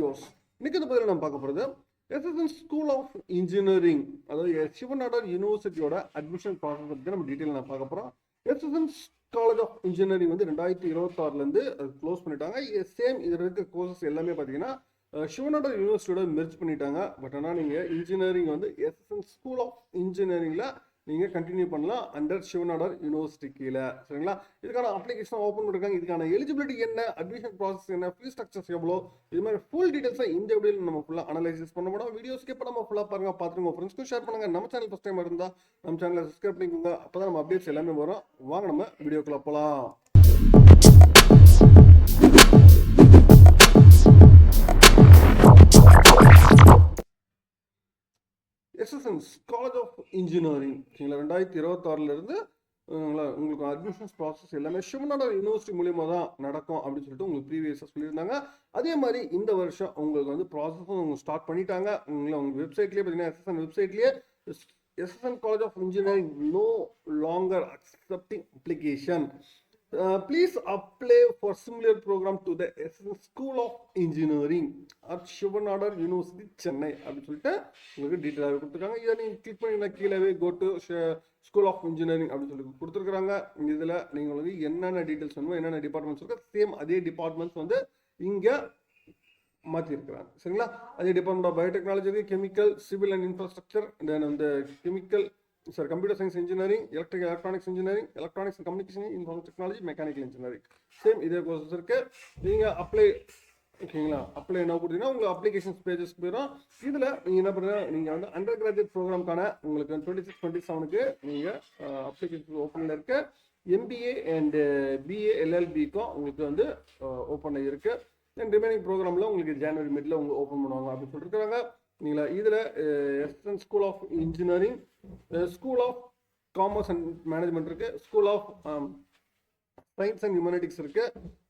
Yours. இன்னைக்கு இந்த பதில் நம்ம பார்க்க போகிறது எஸ்எஸ்என் ஸ்கூல் ஆஃப் இன்ஜினியரிங், அதாவது சிவநாடார் யூனிவர்சிட்டியோட அட்மிஷன் ப்ராசஸ் பற்றி நம்ம டீட்டெயில் நான் பார்க்க போகிறோம். எஸ்எஸ்என் காலேஜ் ஆஃப் இன்ஜினியரிங் வந்து 2026 அது க்ளோஸ் பண்ணிட்டாங்க. சேம் இதில் இருக்க கோர்சஸ் எல்லாமே பார்த்தீங்கன்னா சிவநாடார் யூனிவர்சிட்டியோட மெர்ஜ் பண்ணிட்டாங்க. பட் ஆனால் நீங்கள் இன்ஜினியரிங் வந்து எஸ்எஸ்என் ஸ்கூல் ஆஃப் இன்ஜினியரிங்கில் நீங்கள் கண்டினியூ பண்ணலாம் அண்டர் சிவநாடார் யூனிவர்சிட்டி கீழே. சரிங்களா? இதுக்கான அப்ளிகேஷன் ஓப்பன் பண்ணிருக்காங்க. இதுக்கான எலிஜிபிலிட்டி என்ன, அட்மிஷன் ப்ராசஸ் என்ன, ஃபீஸ் ஸ்ட்ரக்சர்ஸ் எவ்வளோ, இது மாதிரி ஃபுல் டீடைல்ஸாக இந்த வீடியோவில் நம்ம ஃபுல்லாக அனலைசிஸ் பண்ண போகிறோம். வீடியோ ஸ்கிப் பண்ணாமல் ஃபுல்லாக பாருங்க, பார்த்துருங்க, ஃப்ரெண்ட்ஸ்க்கும் ஷேர் பண்ணுங்க. நம்ம சேனல் ஃபஸ்ட் டைம் இருந்தால் நம்ம சேனலை சப்ஸ்கிரைப் பண்ணிக்கோங்க. அப்போ தான் நம்ம அப்டேட்ஸ் எல்லாமே வரும். வாங்க நம்ம வீடியோக்குள்ள போகலாம். எஸ்எஸ்என் காலேஜ் ஆஃப் இன்ஜினியரிங் 2026 உங்களுக்கு அட்மிஷன்ஸ் ப்ராசஸ் எல்லாமே சிவநாடார் யூனிவர்சிட்டி மூலியமாக தான் நடக்கும் அப்படின்னு சொல்லிட்டு உங்களுக்கு ப்ரீவியஸாக சொல்லியிருந்தாங்க. அதே மாதிரி இந்த வருஷம் உங்களுக்கு வந்து ப்ராசஸும் அவங்க ஸ்டார்ட் பண்ணிட்டாங்க. உங்கள் வெப்சைட்லேயே பார்த்தீங்கன்னா எஸ்எஸ்என் வெப்சைட்லேயே SSN college of engineering no longer accepting application. Please apply for similar program to the School of Engineering at Shivanadar University, Chennai அப்படின்னு சொல்லிட்டு உங்களுக்கு டீட்டெயிலாக கொடுத்துருக்காங்க. இதை நீங்கள் கிளிக் பண்ணி கீழே go to school of engineering அப்படின்னு சொல்லி கொடுத்துருக்காங்க. இதில் நீங்கள் வந்து என்னென்ன டீட்டெயில்ஸ் வேணுமோ, என்னென்ன டிபார்ட்மெண்ட்ஸ் இருக்கோ சேம் அதே டிபார்ட்மெண்ட்ஸ் வந்து இங்கே மாற்றிருக்கிறாங்க. சரிங்களா? அதே department of biotechnology, chemical, civil and infrastructure, then அந்த chemical computer science engineering, electronics engineering, electronics and communication, information technology, mechanical engineering, same இதே கோர்சஸ் இருக்கு. நீங்கள் அப்ளை ஓகேங்களா? அப்ளை என்ன கொடுத்தீங்கன்னா உங்கள் அப்ளிகேஷன்ஸ் பேஜஸ் போயிடும். இதில் நீங்கள் என்ன பண்ணுறீங்க, நீங்கள் வந்து அண்டர் கிராஜுவேட் ப்ரோக்ராம்க்கான உங்களுக்கு 26-27 நீங்கள் அப்ளிகேஷன் ஓப்பனில் இருக்கு. எம்பிஏ அண்ட் பிஏ எல்எல்பிக்கும் உங்களுக்கு வந்து ஓப்பன் ஆகிருக்கு. தென் ரிமைனிங் ப்ரோக்ராமில் உங்களுக்கு ஜனவரி மிடில் உங்களுக்கு ஓப்பன் பண்ணுவாங்க அப்படின்னு சொல்லியிருக்காங்க. நீங்களா இதில் SSN school of engineering, school of commerce and management இருக்கு, school of science and humanities இருக்கு,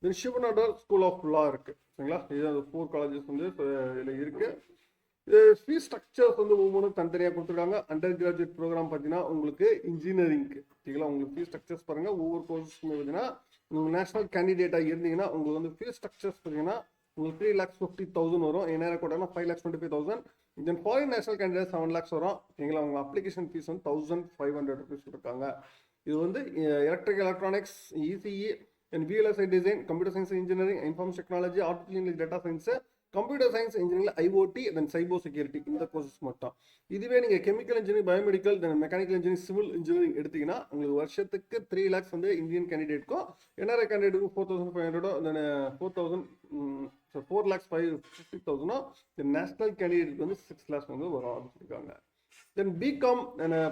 then Shiv Nadar school of law இருக்கு. சரிங்களா? இது 4 காலேஜஸ் வந்து இதில் இருக்கு. ஃபீஸ் ஸ்ட்ரக்சர்ஸ் வந்து ஒவ்வொன்றும் தனித்தனியாக கொடுத்துருக்காங்க. அண்டர் கிராஜுவேட் ப்ரோக்ராம் பார்த்தீங்கன்னா உங்களுக்கு இன்ஜினியரிங்க்கு சரிங்களா உங்களுக்கு ஃபீஸ் ஸ்ட்ரக்சர்ஸ் பாருங்க. ஒவ்வொரு கோர்ஸஸ்க்குமே பார்த்தீங்கன்னா உங்களுக்கு நேஷனல் கேண்டிடேட்டாக இருந்தீங்கன்னா உங்களுக்கு வந்து ஃபீஸ் ஸ்ட்ரக்சர்ஸ் பார்த்தீங்கன்னா உங்களுக்கு 3,50,000 வரும். என்ன கோட்டானா 5,25,000. தென் ஃபாரின் நேஷனல் கேண்டிடேட் 7 lakhs வரும். சரிங்களா? உங்கள் அப்ளிகேஷன் ஃபீஸ் வந்து 1,500 rupees இருக்காங்க. இது வந்து electronics, ECE and VLSI design, computer science engineering, information technology, artificial data science, computer science engineering, IoT, then cyber security, இந்த கோர்சஸ் மட்டும். இதுவே நீங்கள் chemical engineering, biomedical, then mechanical engineering, civil engineering எடுத்தீங்கன்னா உங்களுக்கு வருஷத்துக்கு 3 lakhs வந்து இந்தியன் கேண்டிடேட்க்கும், NRI கேண்டிடேட்டுக்கும் 4,500, தென் 4,50,000 நேஷனல் கேண்டிடேட்டுக்கு வந்து 6 lakhs வந்து வரும் அப்படின்னு சொல்லியிருக்காங்க. Then BCom,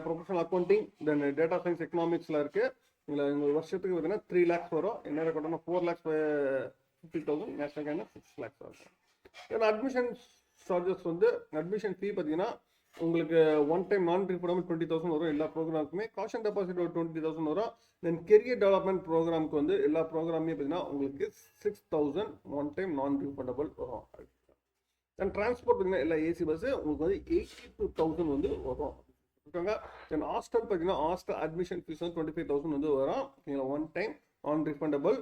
professional accounting, then data science, எக்கனாமிக்ஸில் இருக்குது. உங்களுக்கு வருஷத்துக்கு பார்த்தீங்கன்னா 3 lakhs வரும். என்ன கோட்டனா 4,50,000, நேஷனல் கேண்டிடேட் 6 lakhs வரும். தென் அட்மிஷன் சார்ஜஸ் வந்து அட்மிஷன் ஃபீ பார்த்தீங்கன்னா உங்களுக்கு ஒன் டைம் நான் ரீஃபண்டபிள் 20,000 வரும் எல்லா ப்ரோக்ராமுக்குமே. காஷன் டெபாசிட் ஒரு 20,000 வரும். தென் கெரியர் டெவலப்மெண்ட் ப்ரோக்ராமுக்கு வந்து எல்லா ப்ரோக்ராமே பார்த்தீங்கன்னா உங்களுக்கு 6,000 ஒன் டைம் நான் ரீஃபண்டபிள் வரும். தென் டிரான்ஸ்போர்ட் பார்த்தீங்கன்னா எல்லா ஏசி பஸ்ஸு உங்களுக்கு வந்து 82,000 வந்து வரும் இருக்காங்க. தென் ஹாஸ்டல் பார்த்தீங்கன்னா ஹாஸ்டல் அட்மிஷன் ஃபீஸ் வந்து 25,000 வந்து வரும். ஓகேங்களா? One time non refundable.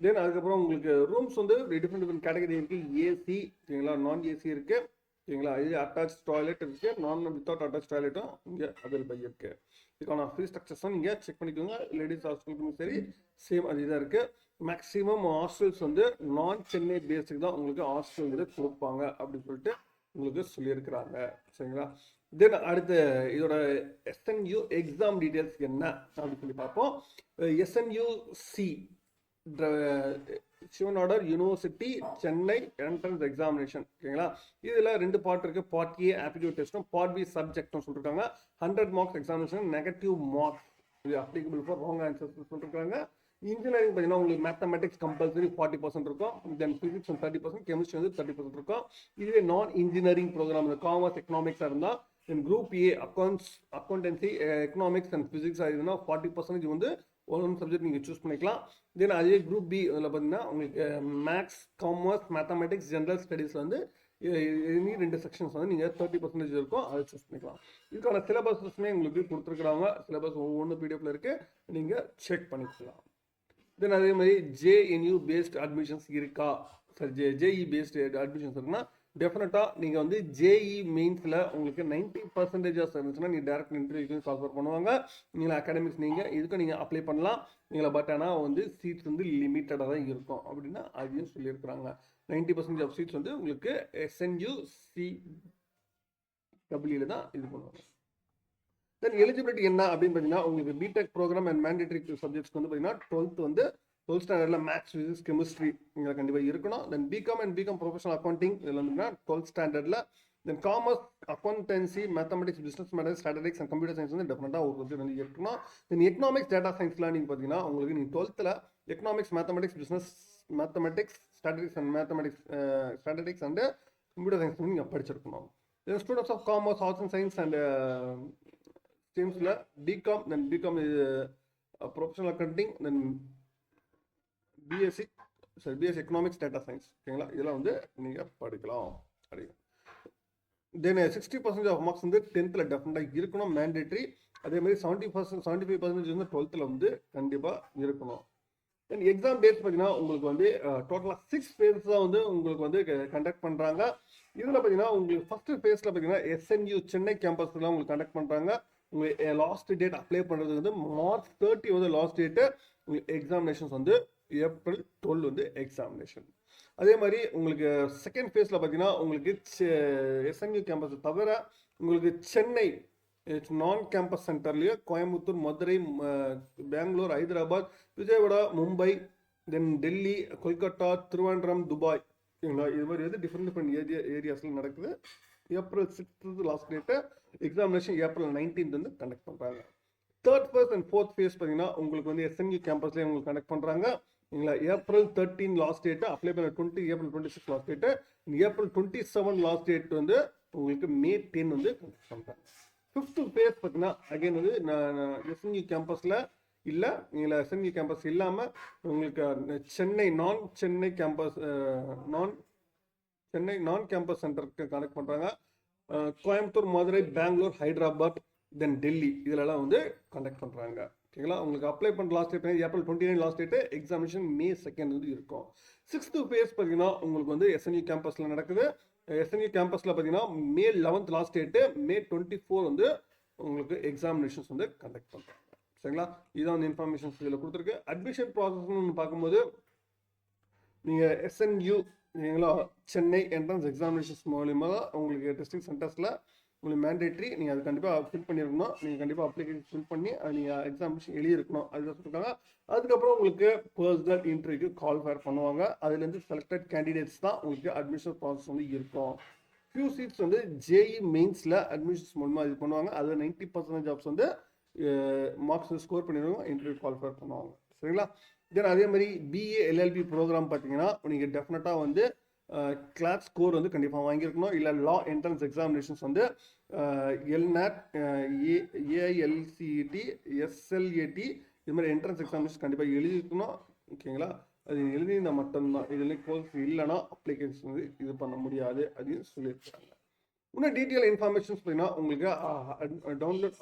Then அதுக்கப்புறம் உங்களுக்கு ரூம்ஸ் வந்து டிஃப்ரெண்ட் கேட்டகரி இருக்குது. ஏசி ஓகேங்களா, நான் ஏசி இருக்குது. ஓகேங்களா? இது அட்டாச் டாய்லெட் இருக்குது, நான் வித்தவுட் அட்டாச் டாய்லெட்டும் இங்கே அவைலபிள் இருக்குது. இதுக்கான ஃபீஸ் ஸ்ட்ரக்சர்ஸும் நீங்கள் செக் பண்ணிக்கோங்க. லேடிஸ் ஹாஸ்டலுக்கும் சரி சேம் அது இதாக இருக்குது. மேக்ஸிமம் ஹாஸ்டல்ஸ் வந்து நான் சென்னை பேஸுக்கு தான் உங்களுக்கு ஹாஸ்டல் வந்து கொடுப்பாங்க அப்படின்னு சொல்லிட்டு உங்களுக்கு சொல்லியிருக்கிறாங்க. சரிங்களா? தென் அடுத்து இதோட எஸ்என்யூ எக்ஸாம் டீட்டெயில்ஸ் என்ன அப்படின்னு சொல்லி பார்ப்போம். எஸ்என்யூசி Shiv Nadar university Chennai entrance examination. ஓகேங்களா? இதில் 2 பார்ட் இருக்குது. பார்ட் ஏ ஆப்டிடியூட் டெஸ்ட்டும், பார்ட் பி சப்ஜெக்ட்டும் சொல்லியிருக்காங்க. 100 marks எக்ஸாமினேஷன், நெகட்டிவ் மார்க்ஸ் இது அப்ளிகபிள் ஃபார் ராங் ஆன்சர்ஸ் சொல்லியிருக்காங்க. இன்ஜினியரிங் பார்த்தீங்கன்னா உங்களுக்கு மேத்தமெட்டிக்ஸ் கம்பல்சரி 40% இருக்கும். தென் ஃபிசிக்ஸ் 30%, கெமிஸ்ட்ரி வந்து 30% இருக்கும். இதுவே நான் இன்ஜினியரிங் ப்ரோக்ராம் காமர்ஸ் எக்கனாமிக்ஸாக இருந்தால், then group A accountancy, economics and physics ஆகிதுன்னா 40% வந்து ஒரு சப்ஜெக்ட் நீங்கள் சூஸ் பண்ணிக்கலாம். தென் அதே குரூப் பி அதில் பார்த்தீங்கன்னா உங்களுக்கு மேக்ஸ், காமர்ஸ், மேத்தமெட்டிக்ஸ், ஜென்ரல் ஸ்டடீஸில் வந்து இனி 2 செக்ஷன்ஸ் வந்து நீங்கள் 30% இருக்கும், அதை சூஸ் பண்ணிக்கலாம். இதுக்கான சிலபஸஸ்மே உங்களுக்கு கொடுத்துருக்குறாங்க. சிலபஸ் ஒவ்வொன்று பிடிஎஃப்ல இருக்குது, நீங்கள் செக் பண்ணிக்கலாம். தென் அதே மாதிரி ஜேஎன்யூ பேஸ்ட் அட்மிஷன்ஸ் இருக்கா, சாரி ஜேஇ பேஸ்ட் அட்மிஷன்ஸ் இருக்குன்னா டெஃபினட்டாக நீங்கள் வந்து ஜேஇ மெயின்ஸில் உங்களுக்கு 90% இருந்துச்சுன்னா நீங்கள் டேரக்ட் இன்டர்வியூக்கு கால்ஃபர் பண்ணுவாங்க. நீங்கள் அகாடமிக்ஸ் நீங்கள் இதுக்கும் நீங்கள் அப்ளை பண்ணலாம். நீங்களா பட் ஆனால் வந்து சீட்ஸ் வந்து லிமிட்டடாக தான் இருக்கும் அப்படின்னா அதையும் சொல்லியிருக்கிறாங்க. 90% ஆஃப் சீட்ஸ் வந்து உங்களுக்கு SNU CWல தான் இது பண்ணுவாங்க. தென் எலிஜிபிலிட்டி என்ன அப்படின்னு பார்த்தீங்கன்னா உங்களுக்கு பிடெக் ப்ரோக்ராம் அண்ட் மேண்டேட்டரி சப்ஜெக்ட்ஸ்க்கு வந்து பார்த்தீங்கன்னா 12th வந்து 12th ஸ்டாண்டர்டில் மேத்ஸ், ஃபிசிக்ஸ், கெமிஸ்ட்ரி இங்கே கண்டிப்பாக இருக்கணும். Then BCom and BCom professional accounting இதில் வந்துன்னா 12th ஸ்டாண்டர்டில். Then commerce, accountancy, mathematics, business manage, statistics and computer science வந்து டெஃபினட்டாக ஒரு சப்ஜெக்ட் வந்து இருக்கணும். தென் எக்கனாமிக்ஸ், டேட்டா சயின்ஸ்லாம் நீங்கள் பார்த்தீங்கன்னா உங்களுக்கு நீங்கள் 12th economics, mathematics, business mathematics, statistics and mathematics, statistics and computer science வந்து நீங்கள் படிச்சிருக்கணும். Then students of commerce, arts and science and ஸ்ட்ரீம்ஸில் BCom, then BCom professional accounting, then BSc economics, data science, ஓகேங்களா, இதெல்லாம் வந்து நீங்கள் படிக்கலாம். தென் 60% ஆஃப் மார்க்ஸ் வந்து 10th டெஃபினட்டாக இருக்கணும், மேண்டேட்ரி. அதே மாதிரி 75% வந்து 12th வந்து கண்டிப்பாக இருக்கணும். தென் எக்ஸாம் டேட்ஸ் பார்த்தீங்கன்னா உங்களுக்கு வந்து டோட்டலாக 6 ஃபேஸ் தான் வந்து உங்களுக்கு வந்து கண்டக்ட் பண்ணுறாங்க. இதில் பார்த்தீங்கன்னா உங்களுக்கு ஃபஸ்ட்டு ஃபேஸில் பார்த்தீங்கன்னா SNU சென்னை கேம்பஸ்லாம் உங்களுக்கு கண்டக்ட் பண்ணுறாங்க. உங்களுக்கு லாஸ்ட் டேட் அப்ளை பண்ணுறதுக்கு வந்து March 30 வந்து லாஸ்ட் டேட்டு. உங்களுக்கு எக்ஸாமினேஷன்ஸ் வந்து April 12 வந்து எக்ஸாமினேஷன். அதே மாதிரி உங்களுக்கு செகண்ட் ஃபேஸில் பார்த்தீங்கன்னா உங்களுக்கு SNU கேம்பஸ் தவிர உங்களுக்கு சென்னை நான் கேம்பஸ் சென்டர்லேயே கோயம்புத்தூர், மதுரை, பெங்களூர், ஹைதராபாத், விஜயவாடா, மும்பை, தென் டெல்லி, கொல்கத்தா, திருவனந்தபுரம், துபாய், ஓகேங்களா, இது மாதிரி வந்து டிஃப்ரெண்ட் ஏரியாஸில் நடக்குது. April 6 last date. Examination April 19 வந்து கண்டக்ட் பண்ணுறாங்க. Third phase and fourth phase பார்த்தீங்கன்னா உங்களுக்கு வந்து SNU கேம்பஸ்லேயே உங்களுக்கு கண்டக்ட் பண்ணுறாங்க. இல்லைங்களா, April 13 லாஸ்ட் டேட்டு, அப்ளை பண்ண April 26 last date, April 27 last date வந்து உங்களுக்கு May 10 வந்து கண்டக்ட் பண்ணுறாங்க. ஃபிஃப்த்து ஃபேஸ் பார்த்தீங்கன்னா அகைன் வந்து SNU கேம்பஸில் இல்லை, இல்லை SNU கேம்பஸ் இல்லாமல் உங்களுக்கு சென்னை கேம்பஸ் சென்டருக்கு கனெக்ட் பண்ணுறாங்க. கோயம்புத்தூர், மதுரை, பெங்களூர், ஹைதராபாத், தென் டெல்லி இதிலெல்லாம் வந்து கண்டக்ட் பண்ணுறாங்க. ஓகேங்களா, உங்களுக்கு அப்ளை பண்ணுற last date April 29 last date. Examination May 2 வந்து இருக்கும். 6th ஃபேஸ் பார்த்தீங்கன்னா உங்களுக்கு வந்து SNU கேம்பஸில் நடக்குது. SNU கேம்பஸில் பார்த்தீங்கன்னா May 11 லாஸ்ட் டேட்டு. May 24 வந்து உங்களுக்கு எக்ஸாமினேஷன்ஸ் வந்து கண்டக்ட் பண்ணுறாங்க. சரிங்களா, இதுதான் வந்து இன்ஃபர்மேஷன்ஸ் இதில் கொடுத்துருக்கு. அட்மிஷன் ப்ராசஸ்ன்னு பார்க்கும்போது நீங்கள் SNU சரிங்களா சென்னை என்ட்ரன்ஸ் எக்ஸாமினேஷன்ஸ் மூலிமா தான் உங்களுக்கு டெஸ்டிங் சென்டர்ஸில் உங்களுக்கு மேண்டேட்ரி நீங்கள் அது கண்டிப்பாக ஃபில் பண்ணியிருக்கணும். நீங்கள் கண்டிப்பாக அப்ளிகேஷன் ஃபில் பண்ணி நீங்கள் எக்ஸாமினேஷன் எழுதியிருக்கணும். அதுதான் சொல்லியிருக்காங்க. அதுக்கப்புறம் உங்களுக்கு பர்சனல் இன்டர்வியூக்கு கால் ஃபேர் பண்ணுவாங்க. அதுலேருந்து செலக்டட் கேண்டிடேட்ஸ் தான் உங்களுக்கு அட்மிஷன் ப்ராசஸ் வந்து இருக்கும். ஃபியூ சீட்ஸ் வந்து ஜேஇ மெயின்ஸில் அட்மிஷன்ஸ் மூலமாக இது பண்ணுவாங்க. அதில் 90% ஜாப்ஸ் வந்து மார்க்ஸ் ஸ்கோர் பண்ணிடுவாங்க, இன்டர்வியூ கால் ஃபேர் பண்ணுவாங்க. சரிங்களா, தென் அதே மாதிரி BA LLB ப்ரோக்ராம் பார்த்தீங்கன்னா நீங்கள் டெஃபினட்டாக வந்து கிளாஸ் ஸ்கோர் வந்து கண்டிப்பாக வாங்கியிருக்கணும். இல்லை லா என்ட்ரன்ஸ் எக்ஸாமினேஷன்ஸ் வந்து LNAT, AILCET, SLAT இது மாதிரி என்ட்ரன்ஸ் எக்ஸாமினேஷன் கண்டிப்பாக எழுதியிருக்கணும். ஓகேங்களா, அது எழுதினா மட்டும்தான். இதில் கோர்ஸ் இல்லைன்னா அப்ளிகேஷன் வந்து இது பண்ண முடியாது அப்படின்னு சொல்லியிருக்காங்க. இன்னும் டீட்டெயில் இன்ஃபர்மேஷன்ஸ் பார்த்தீங்கன்னா உங்களுக்கு டவுன்லோட்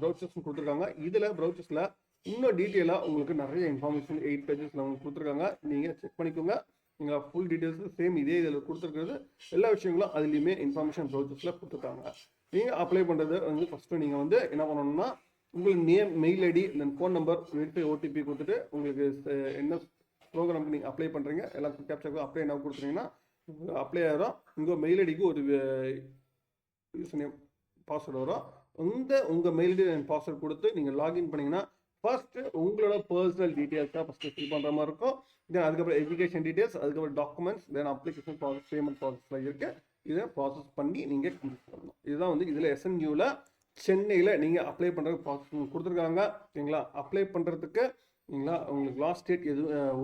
ப்ரௌச்சர்ஸ் கொடுத்துருக்காங்க. இதில் ப்ரௌச்சர்ஸில் இன்னும் டீட்டெயிலாக உங்களுக்கு நிறைய இன்ஃபர்மேஷன் 8 பேஜஸில் உங்களுக்கு கொடுத்துருக்காங்க. நீங்கள் செக் பண்ணிக்கோங்க. நீங்கள் ஃபுல் டீட்டெயில்ஸ் சேம் இதே இதில் கொடுத்துருக்கிறது எல்லா விஷயங்களும் அதுலேயுமே இன்ஃபர்மேஷன் ப்ரௌச்சர்ஸில் கொடுத்துருக்காங்க. நீங்கள் அப்ளை பண்ணுறது வந்து ஃபஸ்ட்டு நீங்கள் வந்து என்ன பண்ணணும்னா உங்களுக்கு name, mail ID, then phone number, verify OTP கொடுத்துட்டு உங்களுக்கு என்ன ப்ரோக்ராமுக்கு நீங்கள் அப்ளை பண்ணுறீங்க எல்லாம் கேப்சருக்கு அப்ளை என்ன கொடுத்துருங்கன்னா அப்ளை ஆகிடும். உங்கள் மெயில் ஐடிக்கு ஒரு யூசர் நேம், பாஸ்வேர்டு வரும். உங்கள் மெயில் ஐடி அண்ட் பாஸ்வேர்டு கொடுத்து நீங்கள் லாகின் பண்ணிங்கன்னா ஃபர்ஸ்ட்டு உங்களோட பர்சனல் டீட்டெயில்ஸ் தான் ஃபஸ்ட்டு ஃபில் பண்ணுற மாதிரி இருக்கும். தென் அதுக்கப்புறம் எஜுகேஷன் டீட்டெயில்ஸ், அதுக்கப்புறம் documents, then application process, payment ப்ராசஸ்லாம் இருக்குது. இதை ப்ராசஸ் பண்ணி நீங்கள் கம்ப்ளீட் பண்ணணும். இதுதான் வந்து இதில் SNUவில் சென்னையில் நீங்கள் அப்ளை பண்ணுறதுக்கு ப்ராசஸ் கொடுத்துருக்காங்க. ஓகேங்களா, அப்ளை பண்ணுறதுக்கு சரிங்களா உங்களுக்கு லாஸ்ட் டேட்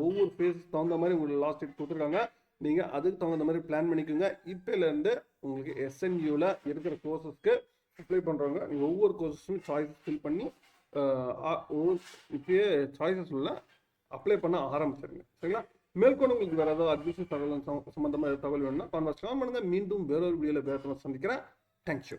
ஒவ்வொரு ஃபேஸ் தகுந்த மாதிரி உங்களுக்கு லாஸ்ட் டேட் கொடுத்துருக்காங்க. நீங்கள் அதுக்கு தகுந்த மாதிரி பிளான் பண்ணிக்கோங்க. இப்போலேருந்து உங்களுக்கு SNUவில் இருக்கிற கோர்சஸ்க்கு அப்ளை பண்ணுறவங்க நீங்கள் ஒவ்வொரு கோர்ஸஸும் சாய்ஸஸ் ஃபில் பண்ணி இப்பயே சாய்ஸஸ் உள்ள அப்ளை பண்ண ஆரம்பிச்சிருங்க. சரிங்களா, மேற்கொண்டு உங்களுக்கு வேறு ஏதாவது அட்மிஷன் தகவல் சம்மந்தமாக தகவல் வேணும்னா கான்வர்ஸ் பண்ணுங்க. மீண்டும் வேறொரு வீடியோவில் சந்திக்கிறேன். தேங்க்யூ.